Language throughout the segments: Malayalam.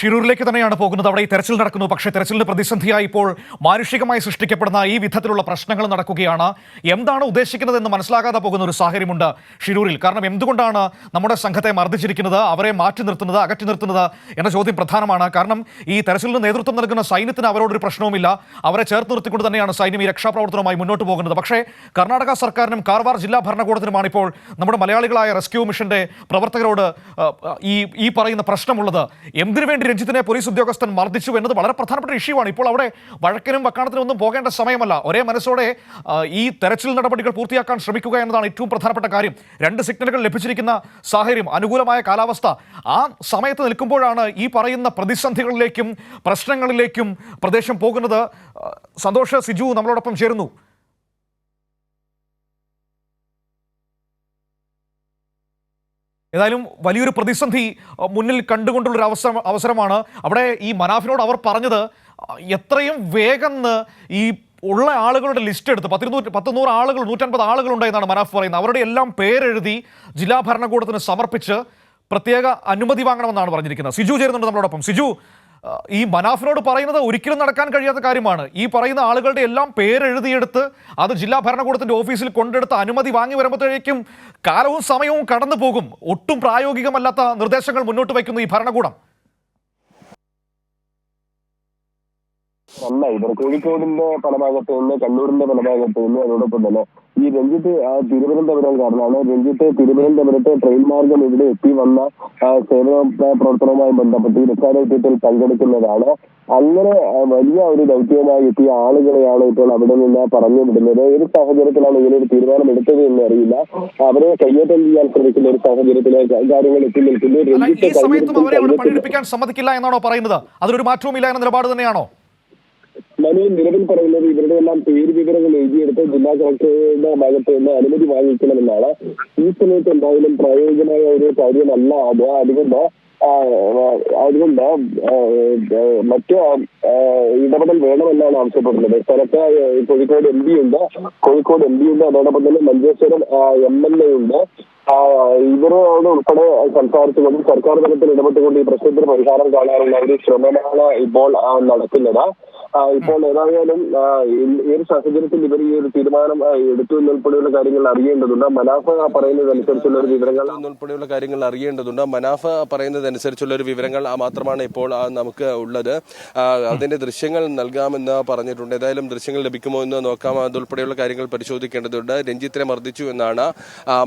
ഷിരൂരിലേക്ക് തന്നെയാണ് പോകുന്നത്. അവിടെ ഈ തെരച്ചിൽ നടക്കുന്നു. പക്ഷേ തെരച്ചിലിന് പ്രതിസന്ധിയായി ഇപ്പോൾ മാനുഷികമായി സൃഷ്ടിക്കപ്പെടുന്ന ഈ വിധത്തിലുള്ള പ്രശ്നങ്ങൾ നടക്കുകയാണ്. എന്താണ് ഉദ്ദേശിക്കുന്നത് എന്ന് മനസ്സിലാകാതെ പോകുന്ന ഒരു സാഹചര്യമുണ്ട് ഷിരൂരിൽ. കാരണം എന്തുകൊണ്ടാണ് നമ്മുടെ സംഘത്തെ മർദ്ദിച്ചിരിക്കുന്നത്, അവരെ മാറ്റി നിർത്തുന്നത്, അകറ്റി നിർത്തുന്നത് എന്ന ചോദ്യം പ്രധാനമാണ്. കാരണം ഈ തെരച്ചിലിന് നേതൃത്വം നൽകുന്ന സൈന്യത്തിന് അവരോടൊരു പ്രശ്നവുമില്ല. അവരെ ചേർത്ത് നിർത്തിക്കൊണ്ട് തന്നെയാണ് സൈന്യം ഈ രക്ഷാപ്രവർത്തനവുമായി മുന്നോട്ട് പോകുന്നത്. പക്ഷേ കർണാടക സർക്കാരിനും കാർവാർ ജില്ലാ ഭരണകൂടത്തിനുമാണ് ഇപ്പോൾ നമ്മുടെ മലയാളികളായ റെസ്ക്യൂ മിഷന്റെ പ്രവർത്തകരോട് ഈ പറയുന്ന പ്രശ്നമുള്ളത്. എന്തിനു വേണ്ടി രഞ്ജിത്തിനെ പോലീസ് ഉദ്യോഗസ്ഥൻ മർദ്ദിച്ചു എന്നത് വളരെ പ്രധാനപ്പെട്ട ഇഷ്യൂവാണ്. ഇപ്പോൾ അവിടെ വഴക്കിനും വക്കാണത്തിനും ഒന്നും പോകേണ്ട സമയമല്ല. ഒരേ മനസ്സോടെ ഈ തെരച്ചിൽ നടപടികൾ പൂർത്തിയാക്കാൻ ശ്രമിക്കുക എന്നതാണ് ഏറ്റവും പ്രധാനപ്പെട്ട കാര്യം. 2 സിഗ്നലുകൾ ലഭിച്ചിരിക്കുന്ന സാഹചര്യം, അനുകൂലമായ കാലാവസ്ഥ, ആ സമയത്ത് നിൽക്കുമ്പോഴാണ് ഈ പറയുന്ന പ്രതിസന്ധികളിലേക്കും പ്രശ്നങ്ങളിലേക്കും പ്രദേശം പോകുന്നത്. സന്തോഷ്, സിജു നമ്മളോടൊപ്പം ചേരുന്നു. ഏതായാലും വലിയൊരു പ്രതിസന്ധി മുന്നിൽ കണ്ടുകൊണ്ടുള്ളൊരു അവസരമാണ്. അവിടെ ഈ മനാഫിനോട് അവർ പറഞ്ഞത് എത്രയും വേഗം ഈ ഉള്ള ആളുകളുടെ ലിസ്റ്റ് എടുത്ത് 100 ആളുകൾ 150 ആളുകളുണ്ടെന്നാണ് മനാഫ് പറയുന്നത്. അവരുടെ എല്ലാം പേരെഴുതി ജില്ലാ ഭരണകൂടത്തിന് സമർപ്പിച്ച് പ്രത്യേക അനുമതി വാങ്ങണമെന്നാണ് പറഞ്ഞിരിക്കുന്നത്. സിജു ചേരുന്നുണ്ട് നമ്മളോടൊപ്പം. സിജു, ഈ മനാഫിനോട് പറയുന്നത് ഒരിക്കലും നടക്കാൻ കഴിയാത്ത കാര്യമാണ്. ഈ പറയുന്ന ആളുകളുടെ എല്ലാം പേരെഴുതിയെടുത്ത് അത് ജില്ലാ ഭരണകൂടത്തിന്റെ ഓഫീസിൽ കൊണ്ടെടുത്ത് അനുമതി വാങ്ങി വരുമ്പോഴേക്കും കാലവും സമയവും കടന്നു പോകും. ഒട്ടും പ്രായോഗികമല്ലാത്ത നിർദ്ദേശങ്ങൾ മുന്നോട്ട് വയ്ക്കുന്നു ഈ ഭരണകൂടം. അല്ല, ഇവർ കോഴിക്കോടിന്റെ പല ഭാഗത്തു നിന്ന്, കണ്ണൂരിന്റെ പല ഭാഗത്തു നിന്ന്, അതോടൊപ്പം തന്നെ ഈ രഞ്ജിത്ത് തിരുവനന്തപുരംകാരനാണ്. രഞ്ജിത്ത് തിരുവനന്തപുരത്ത് ട്രെയിൻ മാർഗം ഇവിടെ എത്തി വന്ന സേവന പ്രവർത്തനവുമായി ബന്ധപ്പെട്ട് ഈ രക്ഷാദൗത്യത്തിൽ പങ്കെടുക്കുന്നതാണ്. അങ്ങനെ വലിയ ഒരു ദൗത്യവുമായി എത്തിയ ആളുകളെയാണ് ഇപ്പോൾ അവിടെ നിന്ന് പറഞ്ഞു വിടുന്നത്. ഏത് സാഹചര്യത്തിലാണ് ഇങ്ങനെ ഒരു തീരുമാനം എടുത്തത് എന്ന് അറിയില്ല. അവരെ കയ്യേറ്റം ചെയ്യാൻ ശ്രമിക്കുന്ന ഒരു സാഹചര്യത്തിലേക്ക് കാര്യങ്ങൾ എത്തി നിൽക്കുന്നു. രഞ്ജിത്ത് സമ്മതിക്കില്ല എന്നാണോ പറയുന്നത്? അതിലൊരു മാറ്റവുമില്ല എന്ന നിലപാട് തന്നെയാണോ മനു നിലവിൽ പറയുന്നത്? ഇവരുടെ എല്ലാം പേര് വിവരങ്ങൾ എഴുതിയെടുത്ത് ജില്ലാ കളക്ടറുടെ ഭാഗത്ത് നിന്ന് അനുമതി വാങ്ങിക്കണമെന്നാണ്. ഈ സമയത്ത് എന്തായാലും പ്രായോഗികമായ ഒരു കാര്യമല്ല അത്. അതുകൊണ്ട് മറ്റു ഇടപെടൽ വേണമെന്നാണ് ആവശ്യപ്പെടുന്നത്. സ്ഥലത്ത് കോഴിക്കോട് എം പി ഉണ്ട്, അതോടൊപ്പം തന്നെ മഞ്ചേശ്വരം MLA ഉണ്ട്. ഇവരോട് ഉൾപ്പെടെ സംസാരിച്ചുകൊണ്ടും സർക്കാർ തലത്തിൽ ഇടപെട്ടുകൊണ്ട് ഈ പ്രശ്നത്തിന് പരിഹാരം കാണാനുള്ള ഒരു ശ്രമമാണ് ഇപ്പോൾ നടക്കുന്നത്. ഇപ്പോൾ ഏതായാലും ഈ ഒരു സാഹചര്യത്തിൽ ഇവർ ഈ ഒരു തീരുമാനം എടുത്തു എന്നുൾപ്പെടെയുള്ള കാര്യങ്ങൾ അറിയേണ്ടതുണ്ട്. മനാഫ് പറയുന്നതനുസരിച്ചുള്ള ഒരു വിവരങ്ങൾ മാത്രമാണ് ഇപ്പോൾ നമുക്ക് ഉള്ളത്. അതിന്റെ ദൃശ്യങ്ങൾ നൽകാമെന്ന് പറഞ്ഞിട്ടുണ്ട്. ഏതായാലും ദൃശ്യങ്ങൾ ലഭിക്കുമോ എന്ന് നോക്കാം. അതുൾപ്പെടെയുള്ള കാര്യങ്ങൾ പരിശോധിക്കേണ്ടതുണ്ട്. രഞ്ജിത്തിനെ മർദ്ദിച്ചു എന്നാണ്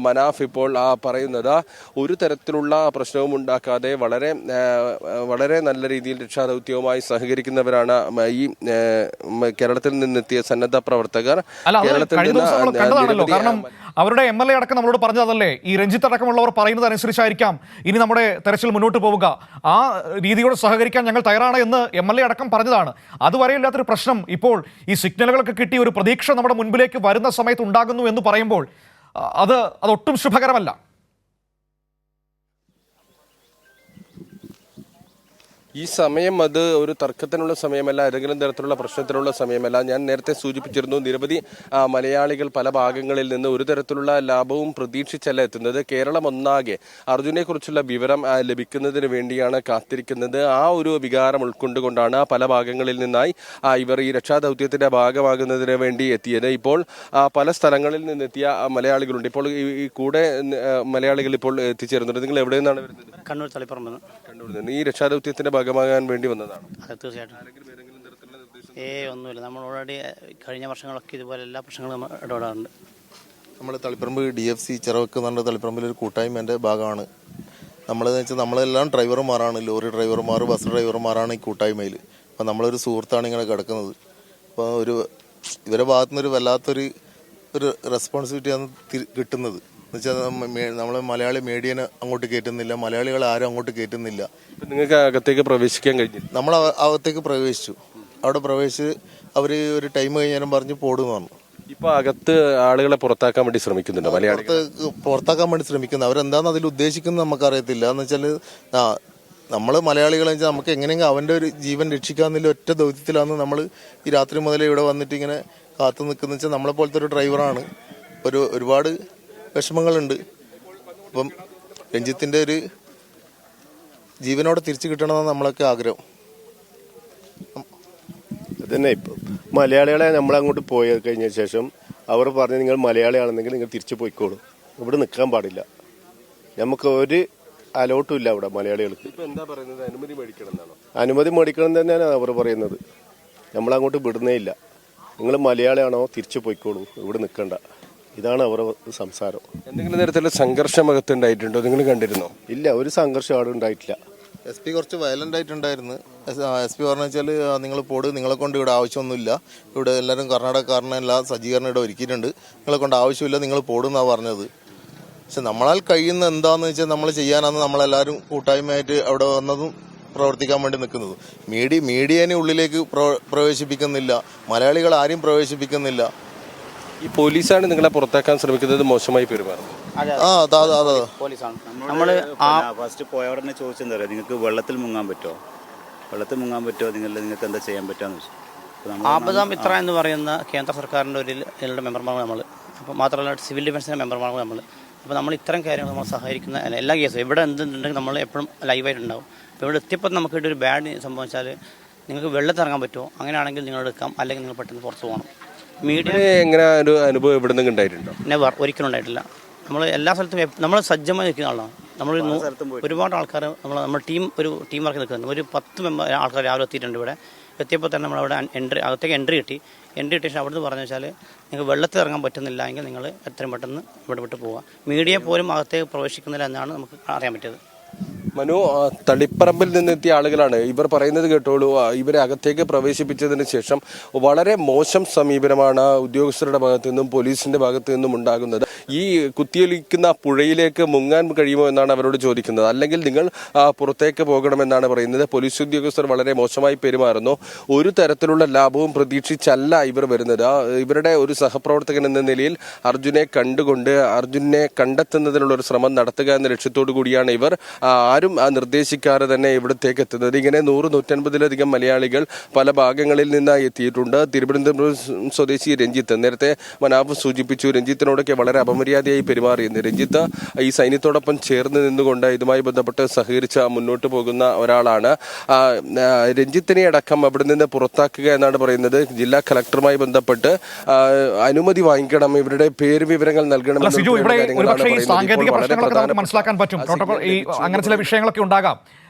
മനാഫ് ഇപ്പോൾ പറയുന്നത്. ഒരു തരത്തിലുള്ള പ്രശ്നവും ഉണ്ടാക്കാതെ വളരെ നല്ല രീതിയിൽ രക്ഷാദൗത്യവുമായി സഹകരിക്കുന്നവരാണ് ഈ കേരളത്തിൽ നിന്നെത്തിയ സന്നദ്ധ പ്രവർത്തകർ. കാരണം അവരുടെ MLA അടക്കം നമ്മളോട് പറഞ്ഞതല്ലേ, ഈ രഞ്ജിത്ത് അടക്കമുള്ളവർ പറയുന്നത് അനുസരിച്ചായിരിക്കാം ഇനി നമ്മുടെ തെരച്ചിൽ മുന്നോട്ട് പോവുക, ആ രീതിയോട് സഹകരിക്കാൻ ഞങ്ങൾ തയ്യാറാണ് എന്ന് MLA അടക്കം പറഞ്ഞതാണ്. അതുവരെ ഇല്ലാത്തൊരു പ്രശ്നം ഇപ്പോൾ ഈ സിഗ്നലുകളൊക്കെ കിട്ടി ഒരു പ്രതീക്ഷ നമ്മുടെ മുൻപിലേക്ക് വരുന്ന സമയത്ത് ഉണ്ടാകുന്നു എന്ന് പറയുമ്പോൾ അതൊട്ടും ശുഭകരമല്ല. ഈ സമയം അത് ഒരു തർക്കത്തിനുള്ള സമയമല്ല, ഏതെങ്കിലും തരത്തിലുള്ള പ്രശ്നത്തിനുള്ള സമയമല്ല. ഞാൻ നേരത്തെ സൂചിപ്പിച്ചിരുന്നു, നിരവധി മലയാളികൾ പല ഭാഗങ്ങളിൽ നിന്ന് ഒരു തരത്തിലുള്ള ലാഭവും പ്രതീക്ഷിച്ചല്ല എത്തുന്നത്. കേരളം ഒന്നാകെ അർജുനെ കുറിച്ചുള്ള വിവരം ലഭിക്കുന്നതിന് വേണ്ടിയാണ് കാത്തിരിക്കുന്നത്. ആ ഒരു വികാരം ഉൾക്കൊണ്ടുകൊണ്ടാണ് പല ഭാഗങ്ങളിൽ നിന്നായി ഇവർ ഈ രക്ഷാദൗത്യത്തിന്റെ ഭാഗമാകുന്നതിന് വേണ്ടി എത്തിയത്. ഇപ്പോൾ പല സ്ഥലങ്ങളിൽ നിന്നെത്തിയ മലയാളികളുണ്ട്. ഇപ്പോൾ ഈ കൂടെ മലയാളികൾ ഇപ്പോൾ എത്തിച്ചേരുന്നുണ്ട്. നിങ്ങൾ എവിടെ നിന്നാണ് വരുന്നത്? കണ്ണൂർ തളിപ്പറമ്പ്. കണ്ണൂർ നിന്ന് ഈ രക്ഷാദൗത്യത്തിന്റെ ഭാഗമാകാൻ വേണ്ടി വന്നതാണ്? തീർച്ചയായിട്ടും. ഒന്നുമില്ല, നമ്മൾ ഓൾറെഡി കഴിഞ്ഞ വർഷങ്ങളൊക്കെ ഇതുപോലെ എല്ലാ പ്രശ്നങ്ങളും ഇടപെടാറുണ്ട്. നമ്മൾ തളിപ്പറമ്പ് DFC ചിറവക്ക് എന്ന് പറഞ്ഞ തളിപ്പറമ്പിലൊരു കൂട്ടായ്മേൻ്റെ ഭാഗമാണ്. നമ്മളെന്ന് വെച്ചാൽ നമ്മളെല്ലാം ഡ്രൈവർമാരാണ്, ലോറി ഡ്രൈവർമാർ, ബസ് ഡ്രൈവർമാരാണ് ഈ കൂട്ടായ്മയിൽ. അപ്പോൾ നമ്മളൊരു സുഹൃത്താണ് ഇങ്ങനെ കിടക്കുന്നത്. അപ്പോൾ ഇവരുടെ ഭാഗത്തുനിന്നൊരു വല്ലാത്തൊരു റെസ്പോൺസിബിലിറ്റിയാണ് കിട്ടുന്നത്. എന്നുവെച്ചാൽ നമ്മളെ മലയാളി മീഡിയനെ അങ്ങോട്ട് കയറ്റുന്നില്ല, മലയാളികൾ ആരും അങ്ങോട്ട് കയറ്റുന്നില്ല. നിങ്ങൾക്ക് അകത്തേക്ക് പ്രവേശിക്കാൻ കഴിഞ്ഞു? നമ്മൾ അകത്തേക്ക് പ്രവേശിച്ചു. അവിടെ പ്രവേശിച്ച് അവർ ഒരു ടൈം കഴിഞ്ഞാലും പറഞ്ഞ് പോടുന്നു പറഞ്ഞു. ഇപ്പൊ അകത്ത് ആളുകളെ പുറത്താക്കാൻ വേണ്ടി ശ്രമിക്കുന്നുണ്ട്, പുറത്താക്കാൻ വേണ്ടി ശ്രമിക്കുന്നത്. അവരെന്താന്ന് അതിൽ ഉദ്ദേശിക്കുന്നത് നമുക്കറിയത്തില്ല. എന്ന് വെച്ചാൽ നമ്മൾ മലയാളികളെ വെച്ചാൽ നമുക്ക് എങ്ങനെയെങ്കിലും അവൻ്റെ ഒരു ജീവൻ രക്ഷിക്കാന്നുള്ള ഒറ്റ ദൗത്യത്തിലാണ് നമ്മൾ ഈ രാത്രി മുതലേ ഇവിടെ വന്നിട്ട് ഇങ്ങനെ കാത്തു നിൽക്കുന്ന വെച്ചാൽ നമ്മളെ പോലത്തെ ഒരു ഡ്രൈവറാണ്. ഒരുപാട് വിഷമങ്ങളുണ്ട്. അപ്പം രഞ്ജിത്തിൻ്റെ ഒരു ജീവനോടെ തിരിച്ചു കിട്ടണമെന്നാണ് നമ്മളൊക്കെ ആഗ്രഹം. അതന്നെ ഇപ്പം മലയാളികളെ നമ്മളങ്ങോട്ട് പോയി കഴിഞ്ഞ ശേഷം അവർ പറഞ്ഞ് നിങ്ങൾ മലയാളിയാണെന്നെങ്കിൽ നിങ്ങൾ തിരിച്ചു പോയിക്കോളൂ, ഇവിടെ നിൽക്കാൻ പാടില്ല. നമുക്ക് ഒരു അലോട്ടും ഇല്ല അവിടെ മലയാളികൾക്ക്. എന്താ പറയുന്നത്, അനുമതി മേടിക്കണം എന്നാണോ? അനുമതി മേടിക്കണം തന്നെയാണ് അവർ പറയുന്നത്. നമ്മളങ്ങോട്ട് വിടുന്നേ ഇല്ല. നിങ്ങൾ മലയാളിയാണോ തിരിച്ചു പോയിക്കോളൂ, ഇവിടെ നിൽക്കണ്ട. ഇതാണ് അവരുടെ സംസാരം. എന്തെങ്കിലും തരത്തിലുള്ള സംഘർഷം അകത്തുണ്ടായിട്ടുണ്ടോ, നിങ്ങൾ കണ്ടിരുന്നോ? ഇല്ല, ഒരു സംഘർഷം അവിടെ ഉണ്ടായിട്ടില്ല. SP കുറച്ച് വയലന്റ് ആയിട്ടുണ്ടായിരുന്നു. SP പറഞ്ഞു വെച്ചാൽ നിങ്ങൾ പോട്, നിങ്ങളെ കൊണ്ട് ഇവിടെ ആവശ്യമൊന്നുമില്ല, ഇവിടെ എല്ലാവരും കർണാടകക്കാരനെ എല്ലാ സജ്ജീകരണം ഇവിടെ ഒരുക്കിയിട്ടുണ്ട്, നിങ്ങളെ കൊണ്ട് ആവശ്യമില്ല, നിങ്ങൾ പോടുന്നാണ് പറഞ്ഞത്. പക്ഷെ നമ്മളാൽ കഴിയുന്ന എന്താണെന്ന് വെച്ചാൽ നമ്മൾ ചെയ്യാനാണ് നമ്മളെല്ലാവരും കൂട്ടായ്മയായിട്ട് അവിടെ വന്നതും പ്രവർത്തിക്കാൻ വേണ്ടി നിൽക്കുന്നത്. മീഡിയനെ ഉള്ളിലേക്ക് പ്രവേശിപ്പിക്കുന്നില്ല, മലയാളികൾ ആരെയും പ്രവേശിപ്പിക്കുന്നില്ല. ഈ പോലീസാണ് നിങ്ങളെ പുറത്താക്കാൻ ശ്രമിക്കുന്നത്, മോശമായി പെരുമാറുന്നത്. പോലീസാണ്. നമ്മള് ഫസ്റ്റ് പോയവരെ ചോദിച്ചെന്താ പറയുക, നിങ്ങൾക്ക് വെള്ളത്തിൽ മുങ്ങാൻ പറ്റുമോ, നിങ്ങൾക്ക് എന്താ ചെയ്യാൻ പറ്റുമെന്ന് ചോദിച്ചു. ആപദാ മിത്ര എന്ന് പറയുന്ന കേന്ദ്ര സർക്കാരിൻ്റെ ഒരു മെമ്പർമാർ നമ്മൾ, അപ്പോൾ മാത്രമല്ല സിവിൽ ഡിഫൻസിൻ്റെ മെമ്പർമാർ നമ്മൾ. അപ്പോൾ നമ്മൾ ഇത്തരം കാര്യങ്ങൾ നമ്മൾ സഹായിക്കുന്ന എല്ലാ കേസും എവിടെ എന്തുണ്ടെങ്കിൽ നമ്മൾ എപ്പോഴും ലൈവായിട്ടുണ്ടാവും. അപ്പോൾ ഇവിടെ എത്തിയപ്പോൾ നമുക്ക് ഒരു ബാഡ് സംഭവിച്ചാൽ നിങ്ങൾക്ക് വെള്ളത്തിറങ്ങാൻ പറ്റുമോ, അങ്ങനെയാണെങ്കിൽ നിങ്ങൾ എടുക്കാം, അല്ലെങ്കിൽ നിങ്ങൾ പെട്ടെന്ന് പുറത്ത് പോകണം. മീഡിയ എങ്ങനെ ഒരു അനുഭവം എവിടെ നിന്നും ഉണ്ടായിട്ടുണ്ടോ? നെവർ, ഒരിക്കലും ഉണ്ടായിട്ടില്ല. നമ്മൾ എല്ലാ സ്ഥലത്തും നമ്മൾ സജ്ജമായി നിൽക്കുന്ന ആളാണ്. നമ്മൾ ഒരുപാട് ആൾക്കാർ നമ്മുടെ ടീം വർക്ക് നിൽക്കുന്നുണ്ട്. ഒരു 10 ആൾക്കാർ രാവിലെ എത്തിയിട്ടുണ്ട്. ഇവിടെ എത്തിയപ്പോൾ തന്നെ നമ്മളവിടെ അകത്തേക്ക് എൻട്രി കിട്ടി ശേഷം അവിടുന്ന് പറഞ്ഞു വെച്ചാൽ നിങ്ങൾക്ക് വെള്ളത്തിൽ ഇറങ്ങാൻ പറ്റുന്നില്ല എങ്കിൽ നിങ്ങൾ എത്രയും പെട്ടെന്ന് ഇവിടെ വിട്ട് പോവുക. മീഡിയ പോലും അകത്തേക്ക് പ്രവേശിക്കുന്നില്ല എന്നാണ് നമുക്ക് അറിയാൻ പറ്റിയത്. മനു, തളിപ്പറമ്പിൽ നിന്നെത്തിയ ആളുകളാണ് ഇവർ പറയുന്നത് കേട്ടോളൂ. ഇവരെ അകത്തേക്ക് പ്രവേശിപ്പിച്ചതിന് ശേഷം വളരെ മോശം സമീപനമാണ് ഉദ്യോഗസ്ഥരുടെ ഭാഗത്തു നിന്നും പോലീസിന്റെ ഭാഗത്തു നിന്നും ഉണ്ടാകുന്നത്. ഈ കുത്തിയൊലിക്കുന്ന പുഴയിലേക്ക് മുങ്ങാൻ കഴിയുമോ എന്നാണ് അവരോട് ചോദിക്കുന്നത്, അല്ലെങ്കിൽ നിങ്ങൾ പുറത്തേക്ക് പോകണമെന്നാണ് പറയുന്നത്. പോലീസ് ഉദ്യോഗസ്ഥർ വളരെ മോശമായി പെരുമാറുന്നു. ഒരു തരത്തിലുള്ള ലാഭവും പ്രതീക്ഷിച്ചല്ല ഇവർ വരുന്നത്. ഇവരുടെ ഒരു സഹപ്രവർത്തകൻ എന്ന നിലയിൽ അർജുനെ കണ്ടുകൊണ്ട് അർജുനെ കണ്ടെത്തുന്നതിനുള്ള ഒരു ശ്രമം നടത്തുക എന്ന ലക്ഷ്യത്തോടു കൂടിയാണ് ഇവർ ആരും നിർദ്ദേശിക്കാതെ തന്നെ ഇവിടത്തേക്ക് എത്തുന്നത്. ഇങ്ങനെ 100-150-ലധികം മലയാളികൾ പല ഭാഗങ്ങളിൽ നിന്നായി എത്തിയിട്ടുണ്ട്. തിരുവനന്തപുരം സ്വദേശി രഞ്ജിത്ത്, നേരത്തെ മനാഫ് സൂചിപ്പിച്ചു, രഞ്ജിത്തിനോടൊക്കെ വളരെ അപമര്യാദയായി പെരുമാറിയെന്ന്. രഞ്ജിത്ത് ഈ സൈന്യത്തോടൊപ്പം ചേർന്ന് നിന്നുകൊണ്ട് ഇതുമായി ബന്ധപ്പെട്ട് സഹകരിച്ച് മുന്നോട്ട് പോകുന്ന ഒരാളാണ്. രഞ്ജിത്തിനെ അടക്കം അവിടെ നിന്ന് പുറത്താക്കുക എന്നാണ് പറയുന്നത്. ജില്ലാ കളക്ടറുമായി ബന്ധപ്പെട്ട് അനുമതി വാങ്ങിക്കണം, ഇവരുടെ പേര് വിവരങ്ങൾ നൽകണം. സാങ്കേതിക പ്രശ്നങ്ങളൊക്കെ നമുക്ക് മനസ്സിലാക്കാൻ പറ്റും, പ്രോട്ടോകോൾ അങ്ങനെ ചില വിഷയങ്ങളൊക്കെ ഉണ്ടാകാം.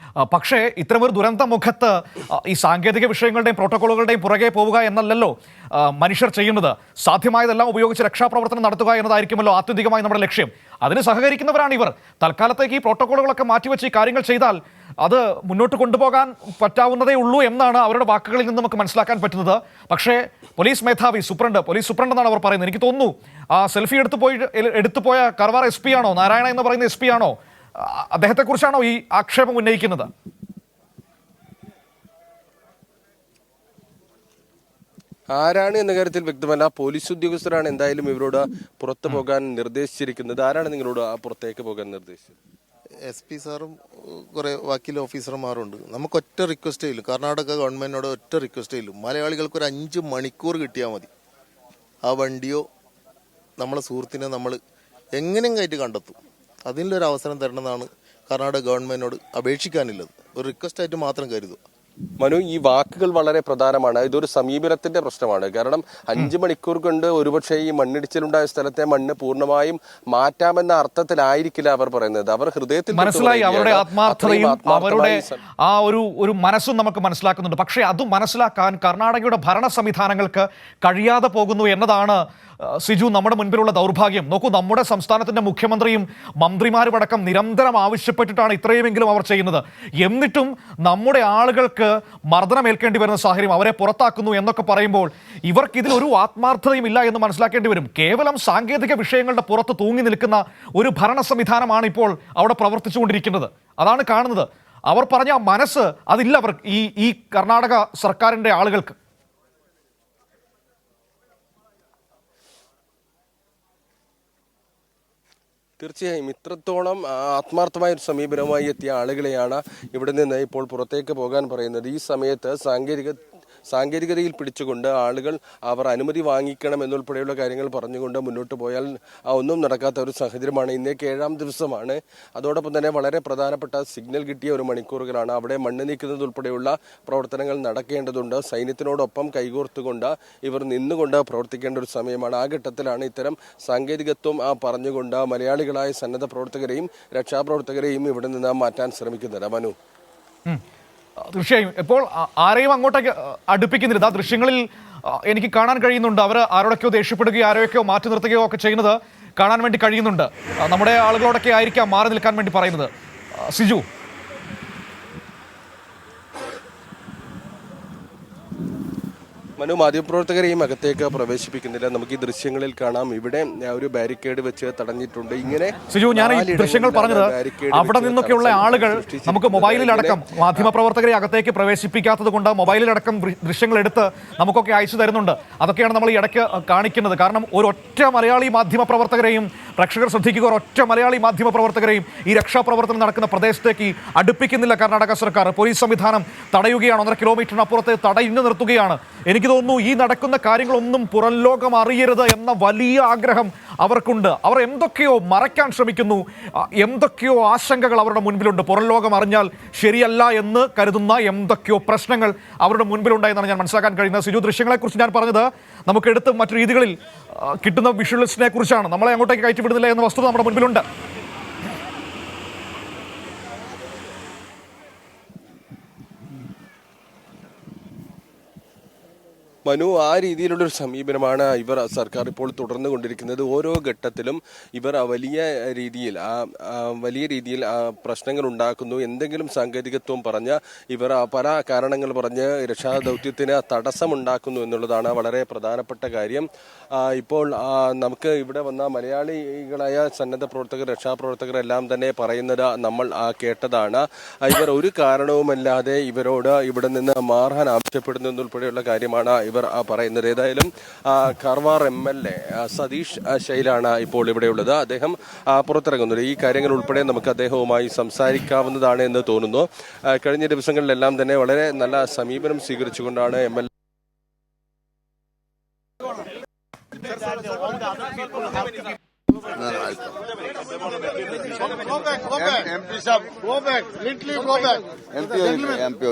പക്ഷേ ഇത്തരമൊരു ദുരന്ത മുഖത്ത് ഈ സാങ്കേതിക വിഷയങ്ങളുടെയും പ്രോട്ടോക്കോളുകളുടെയും പുറകെ പോവുക എന്നല്ലല്ലോ മനുഷ്യർ ചെയ്യുന്നത്. സാധ്യമായതെല്ലാം ഉപയോഗിച്ച് രക്ഷാപ്രവർത്തനം നടത്തുക എന്നതായിരിക്കുമല്ലോ ആത്യന്തികമായി നമ്മുടെ ലക്ഷ്യം. അതിന് സഹകരിക്കുന്നവരാണ് ഇവർ. തൽക്കാലത്തേക്ക് ഈ പ്രോട്ടോക്കോളുകളൊക്കെ മാറ്റിവെച്ച് ഈ കാര്യങ്ങൾ ചെയ്താൽ അത് മുന്നോട്ട് കൊണ്ടുപോകാൻ പറ്റാവുന്നതേ ഉള്ളൂ എന്നാണ് അവരുടെ വാക്കുകളിൽ നിന്ന് നമുക്ക് മനസ്സിലാക്കാൻ പറ്റുന്നത്. പക്ഷേ പോലീസ് മേധാവി പോലീസ് സൂപ്രണ്ട് എന്നാണ് അവർ പറയുന്നത്. എനിക്ക് തോന്നുന്നു ആ സെൽഫി എടുത്തുപോയ കർവാർ SP ആണോ, നാരായണ എന്ന് പറയുന്ന SP ആണോ, അദ്ദേഹത്തെക്കുറിച്ചാണോ ഈ ആക്ഷേപം ഉന്നയിക്കുന്നത്? ആരാണ് എന്ന കാര്യത്തിൽ വ്യക്തമല്ല. പോലീസ് ഉദ്യോഗസ്ഥരാണ് എന്തായാലും ഇവരോട് പുറത്തു പോകാൻ നിർദ്ദേശിച്ചിരിക്കുന്നത്. ആരാണ് നിങ്ങളോട് പുറത്തേക്ക് പോകാൻ നിർദ്ദേശിച്ചത്? SP സാറും കുറെ വക്കീൽ ഓഫീസർമാരുണ്ട്. നമുക്ക് ഒറ്റ റിക്വസ്റ്റേ ഇല്ല, കർണാടക ഗവൺമെന്റിനോട് ഒറ്റ റിക്വസ്റ്റേ ഇല്ല. മലയാളികൾക്ക് ഒരു 5 മണിക്കൂർ കിട്ടിയാൽ മതി. ആ വണ്ടിയോ നമ്മളെ സുഹൃത്തിനെ നമ്മൾ എങ്ങനെയും കയറ്റി കണ്ടെത്തും. അതിലൊരു അവസരം തരണമെന്നാണ് കർണാടക ഗവൺമെന്റിനോട് അപേക്ഷിക്കാനുള്ളത്. ഒരു റിക്വസ്റ്റ് ആയിട്ട് മാത്രം കരുതുക. മനു, ഈ വാക്കുകൾ വളരെ പ്രധാനമാണ്. ഇതൊരു സമീപനത്തിന്റെ പ്രശ്നമാണ്. കാരണം 5 മണിക്കൂർ കൊണ്ട് ഒരുപക്ഷെ ഈ മണ്ണിടിച്ചിലുണ്ടായ സ്ഥലത്തെ മണ്ണ് പൂർണ്ണമായും മാറ്റാമെന്ന അർത്ഥത്തിലായിരിക്കില്ല അവർ പറയുന്നത്. അവർ ഹൃദയത്തിൽ മനസ്സിലായി, അവരുടെ ആത്മാർത്ഥതയും അവരുടെ ആ ഒരു മനസ്സും നമുക്ക് മനസ്സിലാക്കുന്നുണ്ട്. പക്ഷേ അത് മനസ്സിലാക്കാൻ കർണാടകയുടെ ഭരണ സംവിധാനങ്ങൾക്ക് കഴിയാതെ പോകുന്നു എന്നതാണ് സിജു നമ്മുടെ മുൻപിലുള്ള ദൗർഭാഗ്യം. നോക്കൂ, നമ്മുടെ സംസ്ഥാനത്തിന്റെ മുഖ്യമന്ത്രിയും മന്ത്രിമാരുമടക്കം നിരന്തരം ആവശ്യപ്പെട്ടിട്ടാണ് ഇത്രയുമെങ്കിലും അവർ ചെയ്യുന്നത്. എന്നിട്ടും നമ്മുടെ ആളുകൾക്ക് മർദ്ദനമേൽക്കേണ്ടി വരുന്ന സാഹചര്യം, അവരെ പുറത്താക്കുന്നു എന്നൊക്കെ പറയുമ്പോൾ ഇവർക്ക് ഇതിലൊരു ആത്മാർത്ഥതയും ഇല്ല എന്ന് മനസ്സിലാക്കേണ്ടി വരും. കേവലം സാങ്കേതിക വിഷയങ്ങളുടെ പുറത്ത് തൂങ്ങി നിൽക്കുന്ന ഒരു ഭരണ സംവിധാനമാണ് ഇപ്പോൾ അവിടെ പ്രവർത്തിച്ചുകൊണ്ടിരിക്കുന്നത്. അതാണ് കാണുന്നത്. അവർ പറഞ്ഞ മനസ്സ് അതില്ല അവർ ഈ കർണാടക സർക്കാരിന്റെ ആളുകൾക്ക്. തീർച്ചയായും ഇത്രത്തോളം ആത്മാർത്ഥമായ ഒരു സമീപനവുമായി എത്തിയ ആളുകളെയാണ് ഇവിടെ നിന്ന് ഇപ്പോൾ പുറത്തേക്ക് പോകാൻ പറയുന്നത്. ഈ സമയത്ത് സാങ്കേതിക സാങ്കേതികതയിൽ പിടിച്ചുകൊണ്ട് ആളുകൾ അവർ അനുമതി വാങ്ങിക്കണം എന്നുൾപ്പെടെയുള്ള കാര്യങ്ങൾ പറഞ്ഞുകൊണ്ട് മുന്നോട്ട് പോയാൽ ഒന്നും നടക്കാത്ത ഒരു സാഹചര്യമാണ്. ഇന്നേക്ക് 7ാം ദിവസമാണ്. അതോടൊപ്പം തന്നെ വളരെ പ്രധാനപ്പെട്ട സിഗ്നൽ കിട്ടിയ ഒരു മണിക്കൂറുകളാണ്. അവിടെ മണ്ണ് നീക്കുന്നത് ഉൾപ്പെടെയുള്ള പ്രവർത്തനങ്ങൾ നടക്കേണ്ടതുണ്ട്. സൈന്യത്തിനോടൊപ്പം കൈകോർത്തുകൊണ്ട് ഇവർ നിന്നുകൊണ്ട് പ്രവർത്തിക്കേണ്ട ഒരു സമയമാണ്. ആ ഘട്ടത്തിലാണ് ഇത്തരം സാങ്കേതികത്വം പറഞ്ഞുകൊണ്ട് മലയാളികളായ സന്നദ്ധ പ്രവർത്തകരെയും രക്ഷാപ്രവർത്തകരെയും ഇവിടെ നിന്ന് മാറ്റാൻ ശ്രമിക്കുന്നത്. മനു, തീർച്ചയായും ഇപ്പോൾ ആരെയും അങ്ങോട്ടേക്ക് അടുപ്പിക്കുന്നില്ല. ദൃശ്യങ്ങളിൽ എനിക്ക് കാണാൻ കഴിയുന്നുണ്ട്. അവർ ആരോടൊക്കെയോ ദേഷ്യപ്പെടുകയോ ആരോയൊക്കെയോ മാറ്റി നിർത്തുകയോ ഒക്കെ ചെയ്യുന്നത് കാണാൻ വേണ്ടി കഴിയുന്നുണ്ട്. നമ്മുടെ ആളുകളോടൊക്കെ ആയിരിക്കാം മാറി നിൽക്കാൻ വേണ്ടി പറയുന്നത്. സിജു, മനു, മാധ്യമപ്രവർത്തകരെയും അകത്തേക്ക് പ്രവേശിപ്പിക്കുന്നില്ല. നമുക്ക് ഈ ദൃശ്യങ്ങളിൽ കാണാം. ഇവിടെ ഒരു ബാരിക്കേഡ് വെച്ച് തടഞ്ഞിട്ടുണ്ട്. ഇങ്ങനെ സിജു, ഞാൻ ഈ ദൃശ്യങ്ങൾ പറഞ്ഞത് അവിടെ നിന്നൊക്കെയുള്ള ആളുകൾ നമുക്ക് മൊബൈലിലടക്കം മാധ്യമപ്രവർത്തകരെ അകത്തേക്ക് പ്രവേശിപ്പിക്കാത്തത് കൊണ്ട് മൊബൈലിലടക്കം ദൃശ്യങ്ങൾ എടുത്ത് നമുക്കൊക്കെ അയച്ചു തരുന്നുണ്ട്. അതൊക്കെയാണ് നമ്മൾ ഈ ഇടയ്ക്ക് കാണിക്കുന്നത്. കാരണം ഒരൊറ്റ മലയാളി മാധ്യമപ്രവർത്തകരെയും പ്രേക്ഷകർ ശ്രദ്ധിക്കുക, ഒരൊറ്റ മലയാളി മാധ്യമപ്രവർത്തകരെയും ഈ രക്ഷാപ്രവർത്തനം നടക്കുന്ന പ്രദേശത്തേക്ക് അടുപ്പിക്കുന്നില്ല കർണാടക സർക്കാർ. പോലീസ് സംവിധാനം തടയുകയാണ്. 1.5 കിലോമീറ്ററിനപ്പുറത്ത് തടഞ്ഞു നിർത്തുകയാണ്. എനിക്ക് തോന്നുന്നു ഈ നടക്കുന്ന കാര്യങ്ങളൊന്നും പുറം ലോകം അറിയരുത് എന്ന വലിയ ആഗ്രഹം അവർക്കുണ്ട്. അവർ എന്തൊക്കെയോ മറയ്ക്കാൻ ശ്രമിക്കുന്നു. എന്തൊക്കെയോ ആശങ്കകൾ അവരുടെ മുൻപിലുണ്ട്. പുറം ലോകം അറിഞ്ഞാൽ ശരിയല്ല എന്ന് കരുതുന്ന എന്തൊക്കെയോ പ്രശ്നങ്ങൾ അവരുടെ മുൻപിലുണ്ടായെന്നാണ് ഞാൻ മനസ്സിലാക്കാൻ കഴിയുന്നത്. സിജു, ദൃശ്യങ്ങളെക്കുറിച്ച് ഞാൻ പറഞ്ഞത് നമുക്കെടുത്ത് മറ്റു രീതികളിൽ കിട്ടുന്ന വിഷ്വൽസിനെ കുറിച്ചാണ്. നമ്മളെ അങ്ങോട്ടേക്ക് കയറ്റിവിടുന്നില്ല എന്ന വസ്തുത നമ്മുടെ മുൻപിലുണ്ട്. മനു, ആ രീതിയിലുള്ളൊരു സമീപനമാണ് സർക്കാർ ഇപ്പോൾ തുടർന്നു കൊണ്ടിരിക്കുന്നത്. ഓരോ ഘട്ടത്തിലും ഇവർ വലിയ രീതിയിൽ പ്രശ്നങ്ങൾ ഉണ്ടാക്കുന്നു. എന്തെങ്കിലും സാങ്കേതികത്വം പറഞ്ഞ് ഇവർ പല കാരണങ്ങൾ പറഞ്ഞ് രക്ഷാദൗത്യത്തിന് തടസ്സമുണ്ടാക്കുന്നു എന്നുള്ളതാണ് വളരെ പ്രധാനപ്പെട്ട കാര്യം. ഇപ്പോൾ നമുക്ക് ഇവിടെ വന്ന മലയാളികളായ സന്നദ്ധ പ്രവർത്തകർ, രക്ഷാപ്രവർത്തകർ എല്ലാം തന്നെ പറയുന്നത് നമ്മൾ കേട്ടതാണ്. ഇവർ ഒരു കാരണവുമല്ലാതെ ഇവരോട് ഇവിടെ നിന്ന് മാറാൻ ആവശ്യപ്പെടുന്നു എന്നുൾപ്പെടെയുള്ള കാര്യമാണ് ഇവർ പറയുന്നത്. ഏതായാലും കാർവാർ MLA സതീഷ് ശൈലാണ് ഇപ്പോൾ ഇവിടെയുള്ളത്. അദ്ദേഹം പുറത്തിറങ്ങുന്നത്. ഈ കാര്യങ്ങൾ ഉൾപ്പെടെ നമുക്ക് അദ്ദേഹവുമായി സംസാരിക്കാവുന്നതാണ് എന്ന് തോന്നുന്നു. കഴിഞ്ഞ ദിവസങ്ങളിലെല്ലാം തന്നെ വളരെ നല്ല സമീപനം സ്വീകരിച്ചുകൊണ്ടാണ് MLA MP